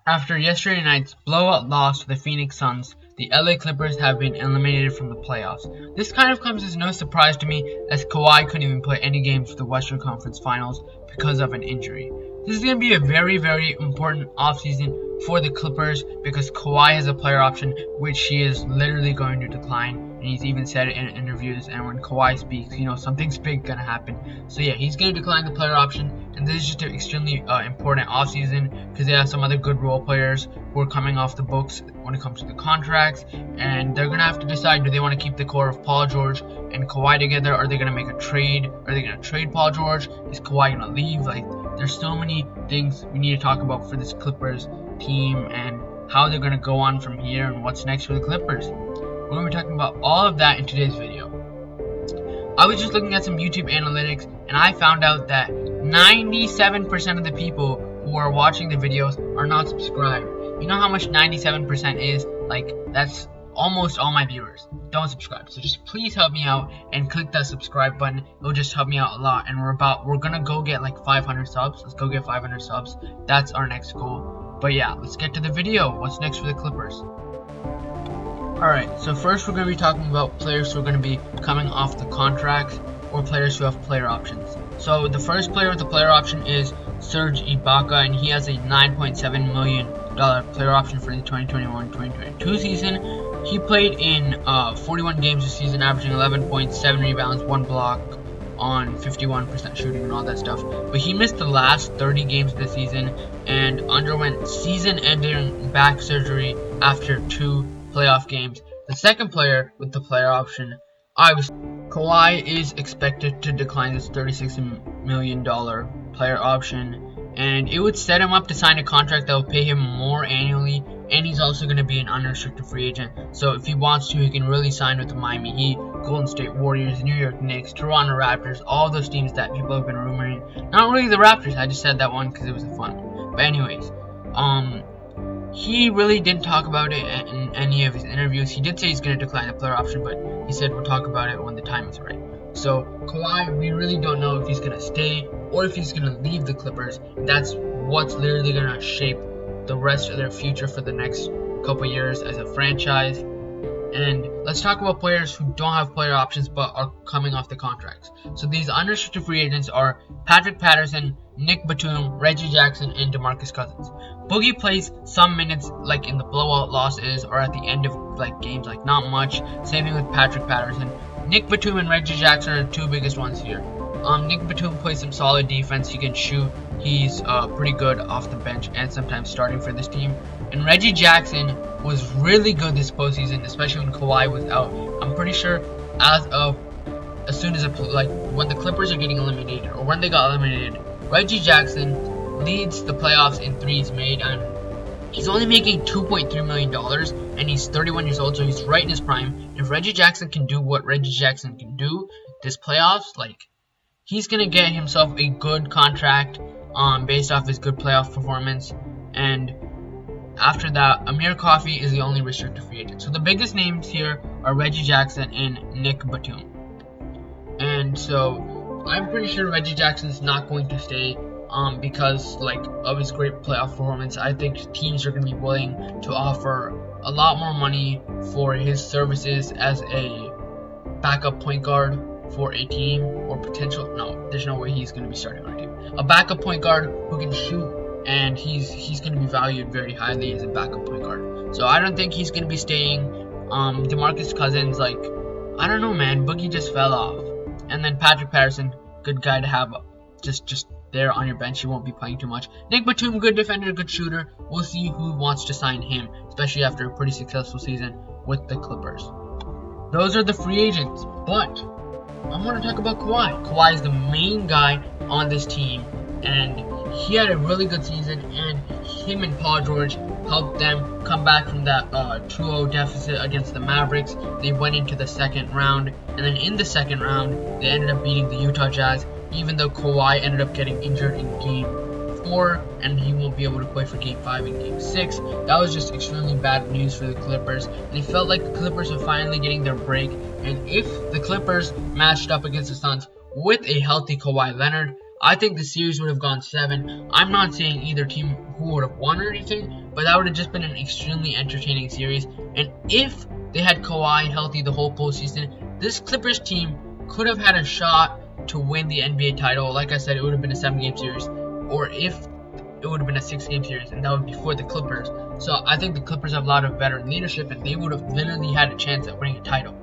After yesterday night's blowout loss to the Phoenix Suns, the LA Clippers have been eliminated from the playoffs. This kind of comes as no surprise to me, as Kawhi couldn't even play any games for the Western Conference Finals because of an injury. This is going to be a very, very important offseason for the Clippers because Kawhi has a player option which he is literally going to decline, and he's even said it in interviews. And when Kawhi speaks, something's big gonna happen. So yeah, he's gonna decline the player option, and this is just an extremely important offseason because they have some other good role players who are coming off the books when it comes to the contracts, and they're gonna have to decide: do they want to keep the core of Paul George and Kawhi together? Are they gonna make a trade? Are they gonna trade Paul George? Is Kawhi gonna leave? There's so many things we need to talk about for this Clippers team and how they're going to go on from here and what's next for the Clippers. We're going to be talking about all of that in today's video. I was just looking at some YouTube analytics and I found out that 97% of the people who are watching the videos are not subscribed. You know how much 97% is? That's almost all my viewers don't subscribe. So just please help me out and click that subscribe button. It'll just help me out a lot. And we're gonna go get 500 subs. Let's go get 500 subs. That's our next goal. But yeah, let's get to the video. What's next for the Clippers? Alright, so first we're gonna be talking about players who are gonna be coming off the contracts or players who have player options. So the first player with the player option is Serge Ibaka, and he has a $9.7 million player option for the 2021-2022 season. He played in 41 games this season, averaging 11.7 rebounds, 1 block on 51% shooting and all that stuff. But he missed the last 30 games of the season and underwent season-ending back surgery after 2 playoff games. The second player with the player option, Kawhi, is expected to decline this $36 million player option, and it would set him up to sign a contract that will pay him more annually, and he's also going to be an unrestricted free agent. So if he wants to, he can really sign with the Miami Heat, Golden State Warriors, New York Knicks, Toronto Raptors, all those teams that people have been rumoring. Not really the Raptors, I just said that one because it was fun. But anyways, he really didn't talk about it in any of his interviews. He did say he's going to decline the player option, but he said we'll talk about it when the time is right. So Kawhi, we really don't know if he's going to stay or if he's going to leave the Clippers. That's what's literally going to shape the rest of their future for the next couple years as a franchise. And let's talk about players who don't have player options but are coming off the contracts. So these unrestricted free agents are Patrick Patterson, Nick Batum, Reggie Jackson, and DeMarcus Cousins. Boogie plays some minutes in the blowout losses or at the end of games, not much. Same thing with Patrick Patterson. Nick Batum and Reggie Jackson are the two biggest ones here. Nick Batum plays some solid defense. He can shoot. He's pretty good off the bench and sometimes starting for this team. And Reggie Jackson was really good this postseason, especially when Kawhi was out. I'm pretty sure as soon as when the Clippers are getting eliminated or when they got eliminated, Reggie Jackson leads the playoffs in threes made, and he's only making $2.3 million, and he's 31 years old, so he's right in his prime. If Reggie Jackson can do what Reggie Jackson can do this playoffs, he's gonna get himself a good contract based off his good playoff performance. And after that, Amir Coffey is the only restricted free agent. So the biggest names here are Reggie Jackson and Nick Batum. And so I'm pretty sure Reggie Jackson's not going to stay because of his great playoff performance. I think teams are going to be willing to offer a lot more money for his services as a backup point guard for a team, or there's no way he's going to be starting on a team. A backup point guard who can shoot, and he's going to be valued very highly as a backup point guard. So I don't think he's going to be staying. DeMarcus Cousins, I don't know, man. Boogie just fell off. And then Patrick Patterson, good guy to have just there on your bench. He won't be playing too much. Nick Batum, good defender, good shooter. We'll see who wants to sign him, especially after a pretty successful season with the Clippers. Those are the free agents, but I want to talk about Kawhi. Kawhi is the main guy on this team, and he had a really good season, and him and Paul George helped them come back from that 2-0 deficit against the Mavericks. They went into the second round, and then in the second round, they ended up beating the Utah Jazz, even though Kawhi ended up getting injured in Game 4, and he won't be able to play for Game 5 and Game 6. That was just extremely bad news for the Clippers. They felt like the Clippers were finally getting their break, and if the Clippers matched up against the Suns with a healthy Kawhi Leonard, I think the series would have gone 7. I'm not saying either team who would have won or anything, but that would have just been an extremely entertaining series. And if they had Kawhi healthy the whole postseason, this Clippers team could have had a shot to win the NBA title. Like I said, it would have been a 7-game series, or if it would have been a 6-game series, and that would be for the Clippers. So I think the Clippers have a lot of veteran leadership, and they would have literally had a chance at winning a title.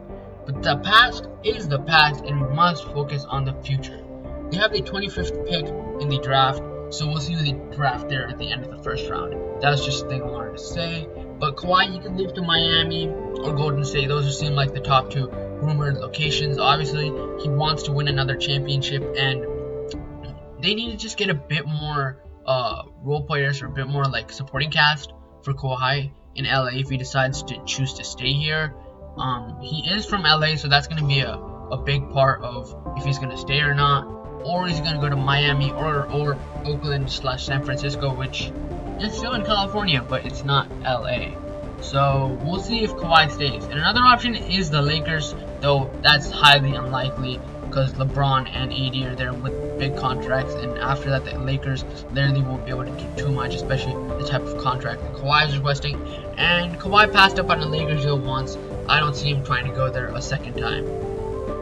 But the past is the past, and we must focus on the future. They have the 25th pick in the draft, so we'll see who they draft there at the end of the first round. That was just a thing I wanted to say. But Kawhi, you can leave to Miami or Golden State. Those seem like the top 2 rumored locations. Obviously, he wants to win another championship, and they need to just get a bit more role players or a bit more like supporting cast for Kawhi in LA if he decides to choose to stay here. He is from LA, so that's going to be a big part of if he's going to stay or not. Or he's going to go to Miami or Oakland/San Francisco, which is still in California, but it's not LA. So we'll see if Kawhi stays. And another option is the Lakers, though that's highly unlikely because LeBron and AD are there with big contracts, and after that the Lakers literally won't be able to do too much, especially the type of contract that Kawhi is requesting. And Kawhi passed up on the Lakers deal once. I don't see him trying to go there a second time.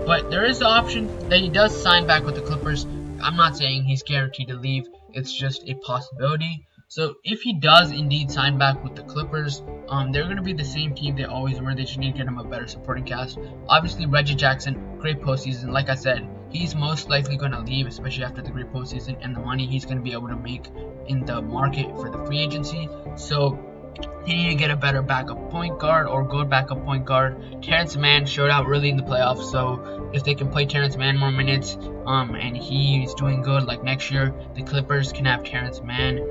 But there is the option that he does sign back with the Clippers. I'm not saying he's guaranteed to leave. It's just a possibility. So if he does indeed sign back with the Clippers, they're going to be the same team they always were. They just need to get him a better supporting cast. Obviously, Reggie Jackson, great postseason. Like I said, he's most likely going to leave, especially after the great postseason and the money he's going to be able to make in the market for the free agency. So they need to get a better backup point guard or good backup point guard. Terrence Mann showed out really in the playoffs, so if they can play Terrence Mann more minutes, and he's doing good, like next year, the Clippers can have Terrence Mann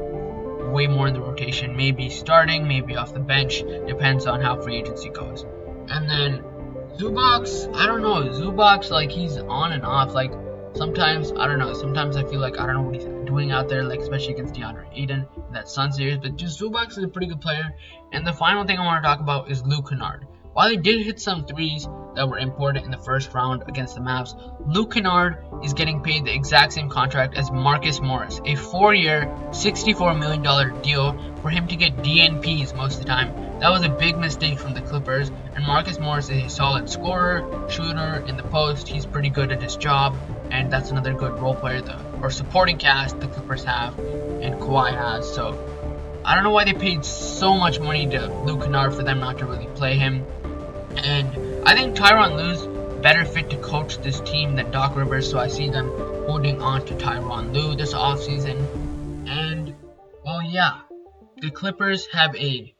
way more in the rotation, maybe starting, maybe off the bench, depends on how free agency goes. And then Zubac, I don't know, Zubac, like he's on and off, like sometimes, I don't know, sometimes I feel like I don't know what he's doing out there, like especially against DeAndre Ayton in that Sun series, but just Zubac is a pretty good player. And the final thing I want to talk about is Luke Kennard. While he did hit some threes that were important in the first round against the Mavs, Luke Kennard is getting paid the exact same contract as Marcus Morris, a 4-year, $64 million deal for him to get DNPs most of the time. That was a big mistake from the Clippers, and Marcus Morris is a solid scorer, shooter in the post. He's pretty good at his job, and that's another good role player or supporting cast the Clippers have and Kawhi has. So I don't know why they paid so much money to Luke Kennard for them not to really play him. And I think Tyronn Lue's better fit to coach this team than Doc Rivers, so I see them holding on to Tyronn Lue this offseason. And, well, yeah, the Clippers have a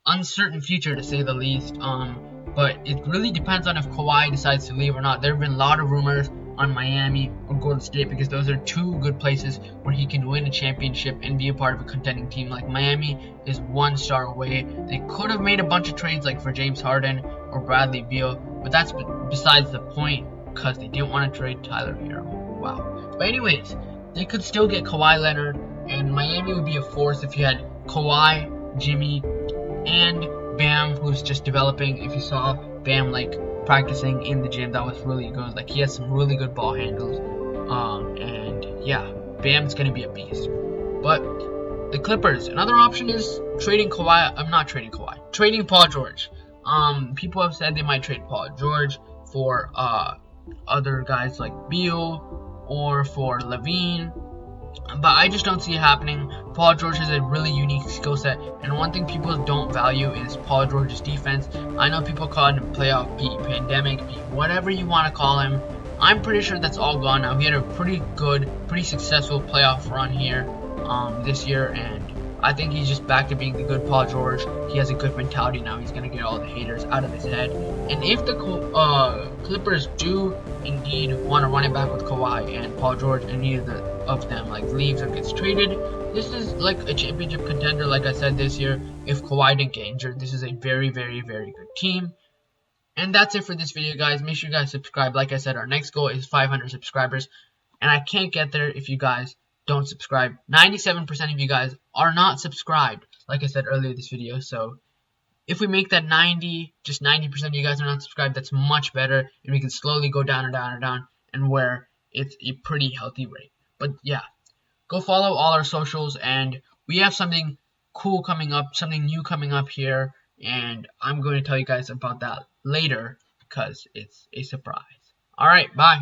uncertain future, to say the least. But it really depends on if Kawhi decides to leave or not. There have been a lot of rumors on Miami or Golden State because those are 2 good places where he can win a championship and be a part of a contending team. Like Miami is 1 star away. They could have made a bunch of trades like for James Harden or Bradley Beal, but that's besides the point because they didn't want to trade Tyler Hero. Wow. But anyways, they could still get Kawhi Leonard, and Miami would be a force if you had Kawhi, Jimmy, and Bam, who's just developing. If you saw Bam like practicing in the gym, that was really good. Like he has some really good ball handles. And yeah, Bam's gonna be a beast. But the Clippers, another option is trading Kawhi. I'm not trading Kawhi. Trading Paul George. People have said they might trade Paul George for other guys like Beal or for Levine. But I just don't see it happening. Paul George has a really unique skill set, and one thing people don't value is Paul George's defense. I know people call him playoff P, pandemic P, whatever you want to call him. I'm pretty sure that's all gone now. He had a pretty good, pretty successful playoff run here this year, and I think he's just back to being the good Paul George. He has a good mentality now. He's going to get all the haters out of his head. And if the Clippers do indeed want to run it back with Kawhi and Paul George, and neither of them like leaves or gets traded, this is like a championship contender. Like I said this year, if Kawhi didn't get injured, this is a very, very, very good team. And that's it for this video, guys. Make sure you guys subscribe. Like I said, our next goal is 500 subscribers, and I can't get there if you guys don't subscribe. 97% of you guys are not subscribed, like I said earlier in this video. So if we make that 90, just 90% of you guys are not subscribed, that's much better, and we can slowly go down and down and down, and where it's a pretty healthy rate. But yeah, go follow all our socials, and we have something cool coming up, something new coming up here, and I'm going to tell you guys about that later because it's a surprise. Alright, bye.